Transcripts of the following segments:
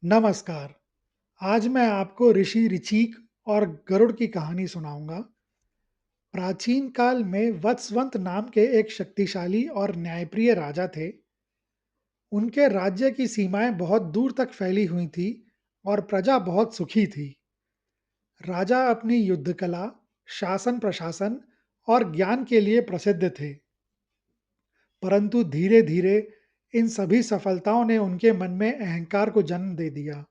नमस्कार। आज मैं आपको ऋषि ऋचिक और गरुड़ की कहानी सुनाऊंगा। प्राचीन काल में वत्सवंत नाम के एक शक्तिशाली और न्यायप्रिय राजा थे। उनके राज्य की सीमाएं बहुत दूर तक फैली हुई थी और प्रजा बहुत सुखी थी। राजा अपनी युद्ध कला, शासन प्रशासन और ज्ञान के लिए प्रसिद्ध थे। परंतु धीरे धीरे इन सभी सफलताओं ने उनके मन में अहंकार को जन्म दे दिया।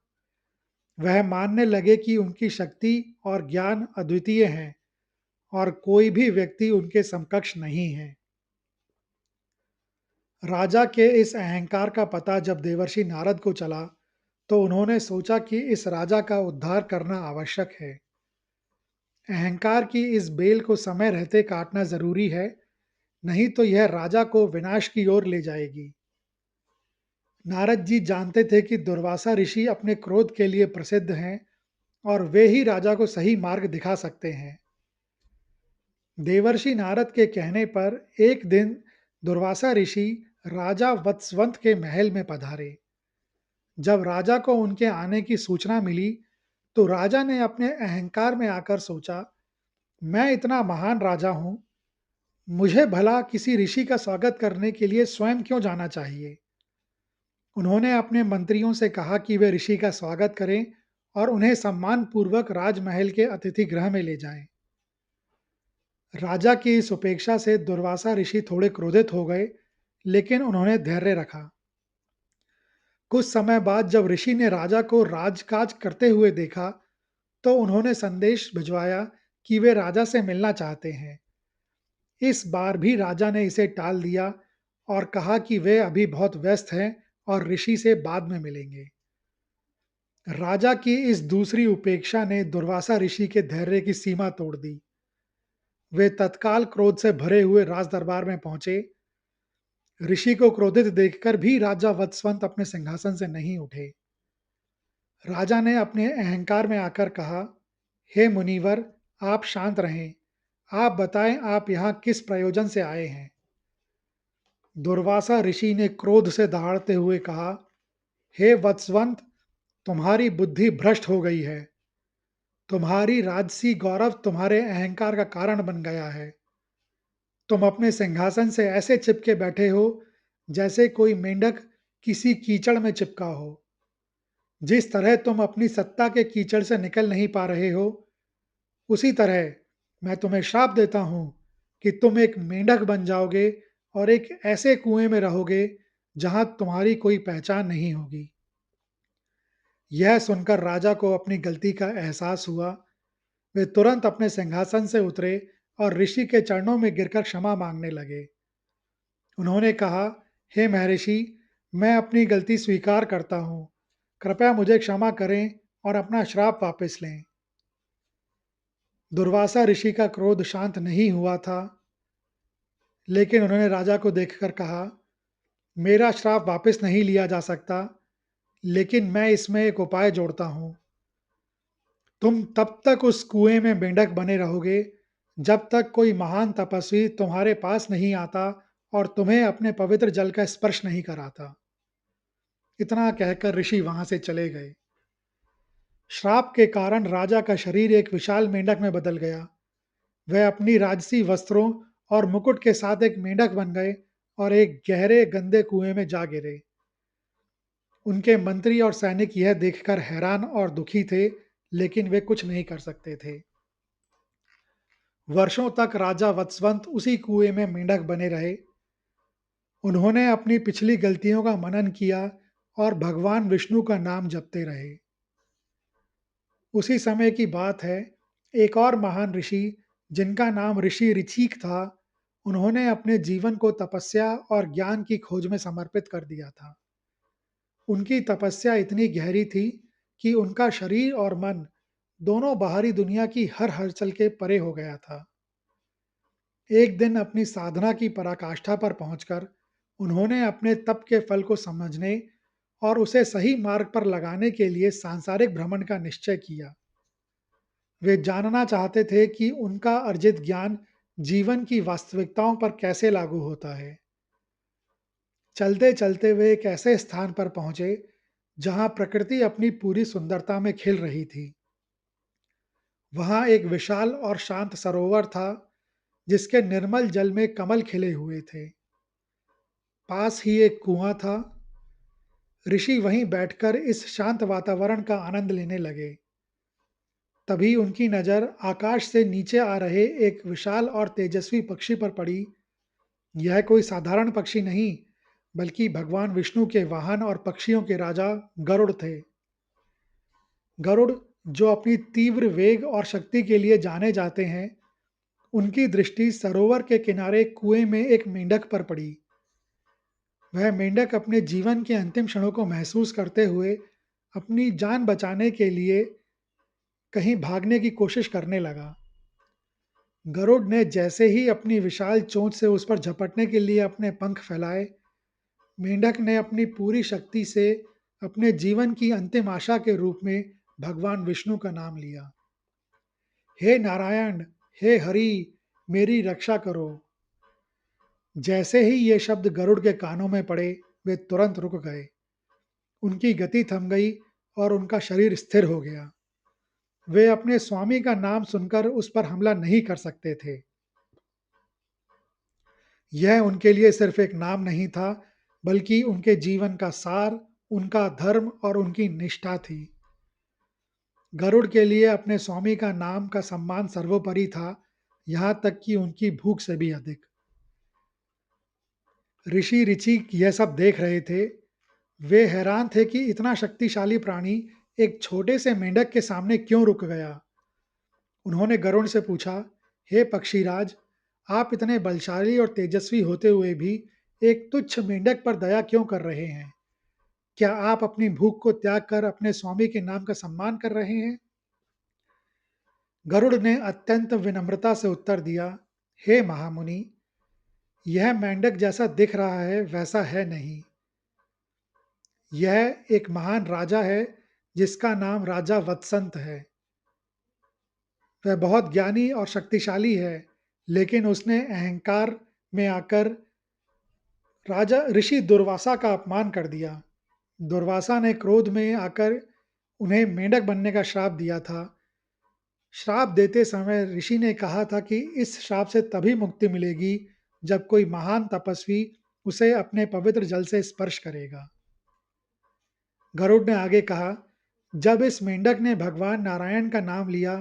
वह मानने लगे कि उनकी शक्ति और ज्ञान अद्वितीय हैं और कोई भी व्यक्ति उनके समकक्ष नहीं है। राजा के इस अहंकार का पता जब देवर्षि नारद को चला, तो उन्होंने सोचा कि इस राजा का उद्धार करना आवश्यक है। अहंकार की इस बेल को समय रहते काटना जरूरी है, नहीं तो यह राजा को विनाश की ओर ले जाएगी। नारद जी जानते थे कि दुर्वासा ऋषि अपने क्रोध के लिए प्रसिद्ध हैं और वे ही राजा को सही मार्ग दिखा सकते हैं। देवर्षि नारद के कहने पर एक दिन दुर्वासा ऋषि राजा वत्सवंत के महल में पधारे। जब राजा को उनके आने की सूचना मिली, तो राजा ने अपने अहंकार में आकर सोचा, मैं इतना महान राजा हूं, मुझे भला किसी ऋषि का स्वागत करने के लिए स्वयं क्यों जाना चाहिए। उन्होंने अपने मंत्रियों से कहा कि वे ऋषि का स्वागत करें और उन्हें सम्मान पूर्वक राजमहल के अतिथि गृह में ले जाएं। राजा की इस उपेक्षा से दुर्वासा ऋषि थोड़े क्रोधित हो गए, लेकिन उन्होंने धैर्य रखा। कुछ समय बाद जब ऋषि ने राजा को राजकाज करते हुए देखा, तो उन्होंने संदेश भिजवाया कि वे राजा से मिलना चाहते हैं। इस बार भी राजा ने इसे टाल दिया और कहा कि वे अभी बहुत व्यस्त हैं और ऋषि से बाद में मिलेंगे। राजा की इस दूसरी उपेक्षा ने दुर्वासा ऋषि के धैर्य की सीमा तोड़ दी। वे तत्काल क्रोध से भरे हुए राज दरबार में पहुंचे। ऋषि को क्रोधित देखकर भी राजा वत्सवंत अपने सिंहासन से नहीं उठे। राजा ने अपने अहंकार में आकर कहा, हे मुनिवर, आप शांत रहें। आप बताएं, आप यहाँ किस प्रयोजन से आए हैं। दुर्वासा ऋषि ने क्रोध से दहाड़ते हुए कहा, हे वत्सवंत, तुम्हारी बुद्धि भ्रष्ट हो गई है। तुम्हारी राजसी गौरव तुम्हारे अहंकार का कारण बन गया है। तुम अपने सिंहासन से ऐसे चिपके बैठे हो जैसे कोई मेंढक किसी कीचड़ में चिपका हो। जिस तरह तुम अपनी सत्ता के कीचड़ से निकल नहीं पा रहे हो, उसी तरह मैं तुम्हें श्राप देता हूं कि तुम एक मेंढक बन जाओगे और एक ऐसे कुएं में रहोगे जहां तुम्हारी कोई पहचान नहीं होगी। यह सुनकर राजा को अपनी गलती का एहसास हुआ। वे तुरंत अपने सिंहासन से उतरे और ऋषि के चरणों में गिरकर क्षमा मांगने लगे। उन्होंने कहा, हे महर्षि, मैं अपनी गलती स्वीकार करता हूँ। कृपया मुझे क्षमा करें और अपना श्राप वापस लें। दुर्वासा ऋषि का क्रोध शांत नहीं हुआ था, लेकिन उन्होंने राजा को देखकर कहा, मेरा श्राप वापस नहीं लिया जा सकता, लेकिन मैं इसमें एक उपाय जोड़ता हूँ। तुम तब तक उस कुएं में मेंढक बने रहोगे जब तक कोई महान तपस्वी तुम्हारे पास नहीं आता और तुम्हें अपने पवित्र जल का स्पर्श नहीं कराता। इतना कहकर ऋषि वहां से चले गए। श्राप के कारण राजा का शरीर एक विशाल मेंढक में बदल गया। वह अपनी राजसी वस्त्रों और मुकुट के साथ एक मेंढक बन गए और एक गहरे गंदे कुएं में जा गिरे। उनके मंत्री और सैनिक यह देखकर हैरान और दुखी थे, लेकिन वे कुछ नहीं कर सकते थे। वर्षों तक राजा वत्सवंत उसी कुएं में मेंढक बने रहे। उन्होंने अपनी पिछली गलतियों का मनन किया और भगवान विष्णु का नाम जपते रहे। उसी समय की बात है, एक और महान ऋषि, जिनका नाम ऋषि ऋचिक था, उन्होंने अपने जीवन को तपस्या और ज्ञान की खोज में समर्पित कर दिया था। उनकी तपस्या इतनी गहरी थी कि उनका शरीर और मन दोनों बाहरी दुनिया की हर हलचल के परे हो गया था। एक दिन अपनी साधना की पराकाष्ठा पर पहुंचकर उन्होंने अपने तप के फल को समझने और उसे सही मार्ग पर लगाने के लिए सांसारिक भ्रमण का निश्चय किया। वे जानना चाहते थे कि उनका अर्जित ज्ञान जीवन की वास्तविकताओं पर कैसे लागू होता है। चलते चलते वे एक ऐसे स्थान पर पहुंचे जहां प्रकृति अपनी पूरी सुंदरता में खिल रही थी। वहां एक विशाल और शांत सरोवर था, जिसके निर्मल जल में कमल खिले हुए थे। पास ही एक कुआं था। ऋषि वहीं बैठकर इस शांत वातावरण का आनंद लेने लगे। तभी उनकी नज़र आकाश से नीचे आ रहे एक विशाल और तेजस्वी पक्षी पर पड़ी। यह कोई साधारण पक्षी नहीं, बल्कि भगवान विष्णु के वाहन और पक्षियों के राजा गरुड़ थे। गरुड़, जो अपनी तीव्र वेग और शक्ति के लिए जाने जाते हैं, उनकी दृष्टि सरोवर के किनारे कुएं में एक मेंढक पर पड़ी। वह मेंढक अपने जीवन के अंतिम क्षणों को महसूस करते हुए अपनी जान बचाने के लिए कहीं भागने की कोशिश करने लगा। गरुड़ ने जैसे ही अपनी विशाल चोंच से उस पर झपटने के लिए अपने पंख फैलाए, मेंढक ने अपनी पूरी शक्ति से अपने जीवन की अंतिम आशा के रूप में भगवान विष्णु का नाम लिया। हे नारायण, हे हरि, मेरी रक्षा करो। जैसे ही ये शब्द गरुड़ के कानों में पड़े, वे तुरंत रुक गए। उनकी गति थम गई और उनका शरीर स्थिर हो गया। वे अपने स्वामी का नाम सुनकर उस पर हमला नहीं कर सकते थे। यह उनके लिए सिर्फ एक नाम नहीं था, बल्कि उनके जीवन का सार, उनका धर्म और उनकी निष्ठा थी। गरुड़ के लिए अपने स्वामी का नाम का सम्मान सर्वोपरि था, यहाँ तक कि उनकी भूख से भी अधिक। ऋषि ऋचि यह सब देख रहे थे। वे हैरान थे कि इतना शक्तिशाली प्राणी एक छोटे से मेंढक के सामने क्यों रुक गया। उन्होंने गरुड़ से पूछा, हे पक्षीराज, आप इतने बलशाली और तेजस्वी होते हुए भी एक तुच्छ मेंढक पर दया क्यों कर रहे हैं? क्या आप अपनी भूख को त्याग कर अपने स्वामी के नाम का सम्मान कर रहे हैं? गरुड़ ने अत्यंत विनम्रता से उत्तर दिया, हे महामुनि, यह मेंढक जैसा दिख रहा है वैसा है नहीं। यह एक महान राजा है, जिसका नाम राजा वत्संत है। वह बहुत ज्ञानी और शक्तिशाली है, लेकिन उसने अहंकार में आकर राजा ऋषि दुर्वासा का अपमान कर दिया। दुर्वासा ने क्रोध में आकर उन्हें मेंढक बनने का श्राप दिया था। श्राप देते समय ऋषि ने कहा था कि इस श्राप से तभी मुक्ति मिलेगी जब कोई महान तपस्वी उसे अपने पवित्र जल से स्पर्श करेगा। गरुड़ ने आगे कहा, जब इस मेंढक ने भगवान नारायण का नाम लिया,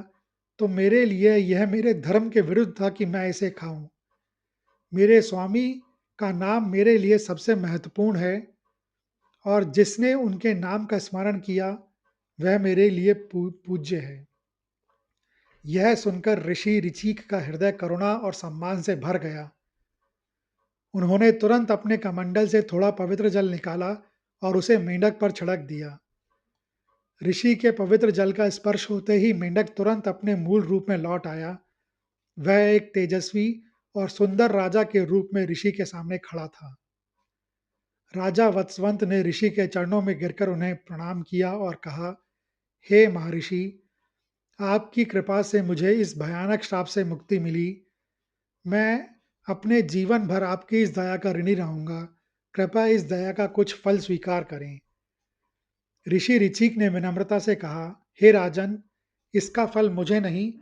तो मेरे लिए यह मेरे धर्म के विरुद्ध था कि मैं इसे खाऊं। मेरे स्वामी का नाम मेरे लिए सबसे महत्वपूर्ण है, और जिसने उनके नाम का स्मरण किया, वह मेरे लिए पूज्य है। यह सुनकर ऋषि ऋचिक का हृदय करुणा और सम्मान से भर गया। उन्होंने तुरंत अपने कमंडल से थोड़ा पवित्र जल निकाला और उसे मेंढक पर छिड़क दिया। ऋषि के पवित्र जल का स्पर्श होते ही मेंढक तुरंत अपने मूल रूप में लौट आया। वह एक तेजस्वी और सुंदर राजा के रूप में ऋषि के सामने खड़ा था। राजा वत्सवंत ने ऋषि के चरणों में गिरकर उन्हें प्रणाम किया और कहा, हे महर्षि, आपकी कृपा से मुझे इस भयानक श्राप से मुक्ति मिली। मैं अपने जीवन भर आपकी इस दया का ऋणी रहूंगा। कृपया इस दया का कुछ फल स्वीकार करें। ऋषि ऋचिक ने विनम्रता से कहा, हे राजन, इसका फल मुझे नहीं,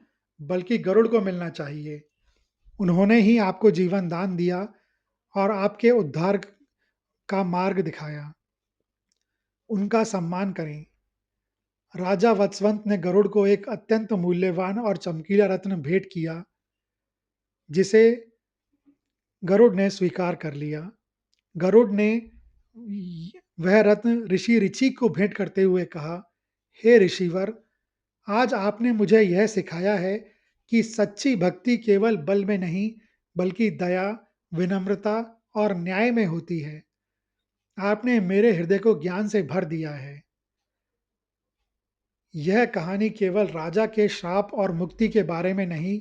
बल्कि गरुड़ को मिलना चाहिए। उन्होंने ही आपको जीवन दान दिया और आपके उद्धार का मार्ग दिखाया। उनका सम्मान करें। राजा वत्सवंत ने गरुड़ को एक अत्यंत मूल्यवान और चमकीला रत्न भेंट किया, जिसे गरुड़ ने स्वीकार कर लिया। गरुड़ ने वह रत्न ऋषि ऋचिक को भेंट करते हुए कहा, हे ऋषिवर, आज आपने मुझे यह सिखाया है कि सच्ची भक्ति केवल बल में नहीं, बल्कि दया, विनम्रता और न्याय में होती है। आपने मेरे हृदय को ज्ञान से भर दिया है। यह कहानी केवल राजा के श्राप और मुक्ति के बारे में नहीं,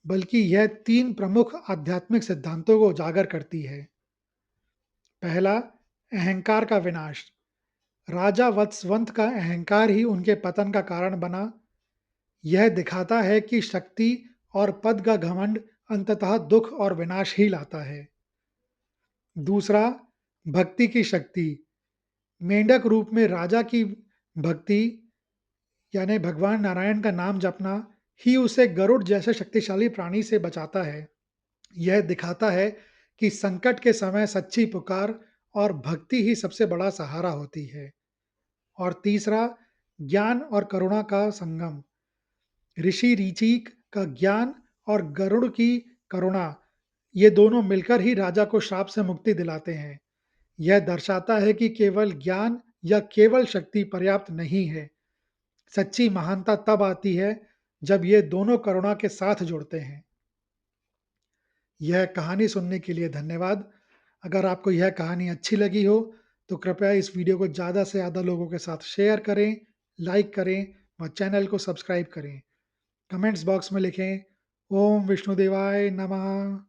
बल्कि यह तीन प्रमुख आध्यात्मिक सिद्धांतों को उजागर करती है। पहला, अहंकार का विनाश। राजा वत्सवंत का अहंकार ही उनके पतन का कारण बना। यह दिखाता है कि शक्ति और पद का घमंड अंततः दुख और विनाश ही लाता है। दूसरा, भक्ति की शक्ति। मेंढक रूप में राजा की भक्ति यानी भगवान नारायण का नाम जपना ही उसे गरुड़ जैसे शक्तिशाली प्राणी से बचाता है। यह दिखाता है कि संकट के समय सच्ची पुकार और भक्ति ही सबसे बड़ा सहारा होती है। और तीसरा, ज्ञान और करुणा का संगम। ऋषि ऋचिक का ज्ञान और गरुड़ की करुणा, ये दोनों मिलकर ही राजा को श्राप से मुक्ति दिलाते हैं। यह दर्शाता है कि केवल ज्ञान या केवल शक्ति पर्याप्त नहीं है। सच्ची महानता तब आती है जब ये दोनों करुणा के साथ जुड़ते हैं। यह कहानी सुनने के लिए धन्यवाद। अगर आपको यह कहानी अच्छी लगी हो तो कृपया इस वीडियो को ज़्यादा से ज़्यादा लोगों के साथ शेयर करें, लाइक करें और चैनल को सब्सक्राइब करें। कमेंट्स बॉक्स में लिखें, ओम विष्णुदेवाय नमः।